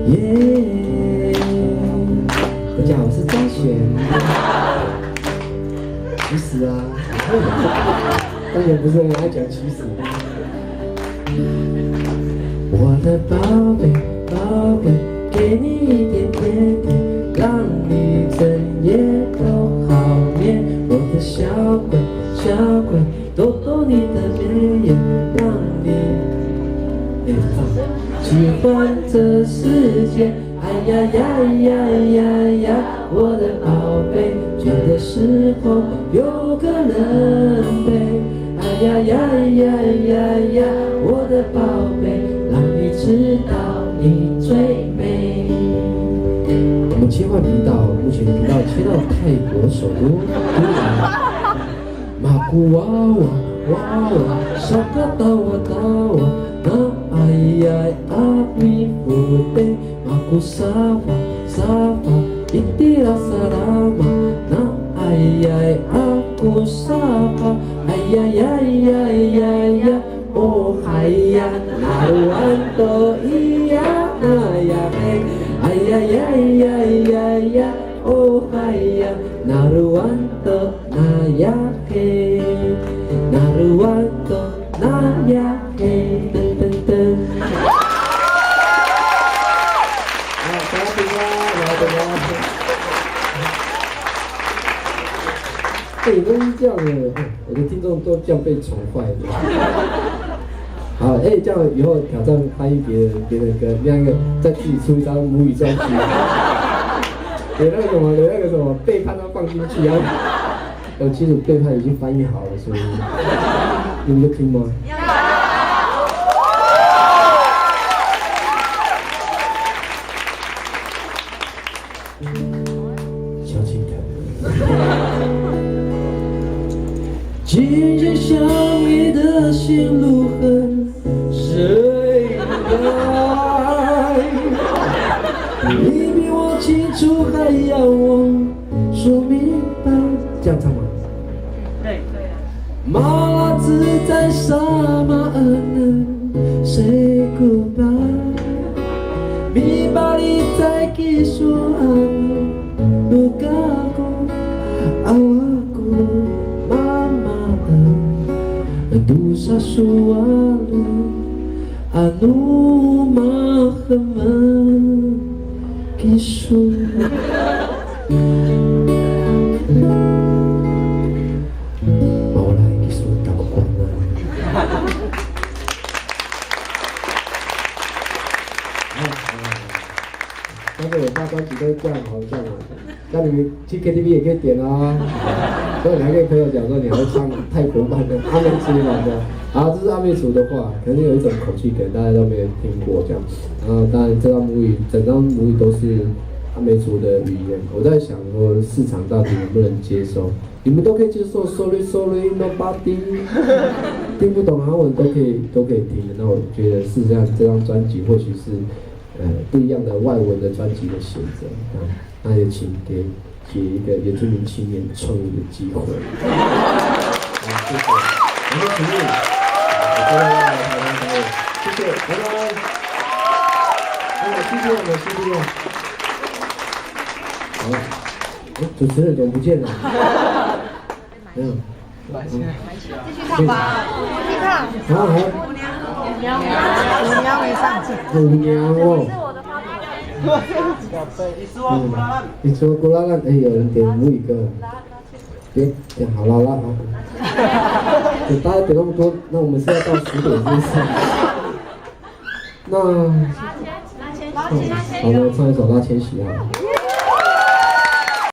耶！大家好，我是张璇。其实啊，张璇不是很爱讲其实。我的宝贝，宝贝，给你一点甜甜，让你整夜都好眠。我的小鬼，小鬼，逗逗你的眉眼，让你喜欢这世界。哎呀呀呀呀呀，我的宝贝，倦的时候有个人陪。哎呀呀呀呀呀，我的宝贝，让你知道你最美。我们切换频道，目前的频道切到泰国首都都兰。马古娃娃娃娃，沙卡达瓦达瓦，那哎呀阿弥陀佛，马古沙发沙发，伊蒂拉萨拉玛，那哎呀阿古沙发，哎呀呀呀呀呀，哦嗨呀，那湾多伊呀那呀嘿，哎呀呀呀呀呀，哦嗨呀，那湾多那呀嘿，那湾多那呀嘿，噔噔噔。哎，都是这样的，我的听众都这样被宠坏的。好，哎，这样以后挑战翻译别的歌，另外一个再自己出一张母语专辑，有那个什么背叛都放进去啊。其实背叛已经翻译好了，所以你们有听吗？小青藤。渐渐相遇的心路很谁来？你比我清楚，还要我说明白。这样唱吗？对。马拉自在沙马尔能 say goodbye。明白你在给说阿努鲁嘎古阿瓦古。Dosa sualu anu mahman kisu. 毛来kisu到关啊。但是我发专辑都这样，好像啊，那你们去 KTV 也可以点啊。所以你还跟朋友讲说你会唱泰国版的阿美族版的，好，这是阿美族的话，肯定有一种口气，可能大家都没有听过这样。然后当然这张母语，整张母语都是阿美族的语言。我在想说市场到底能不能接受？你们都可以接受 ，sorry sorry nobody， 听不懂韩文都可以听的。那我觉得事实上这张专辑或许是不一样的外文的专辑的选择啊，那也请给一个原住民青年创业的机会。好，谢谢，我们请你，我来台湾导演，谢谢，拜拜。谢谢我们，谢谢。好，主持人怎么不见了？没有。继续唱吧，继续唱。好，好。舞娘没上去。舞娘哦。你说古拉拉，哎，有人点母语歌，别点好啦啦啊！大家点那么多，那我们是要到10点是不是？那，好，我们唱一首拉千禧啊。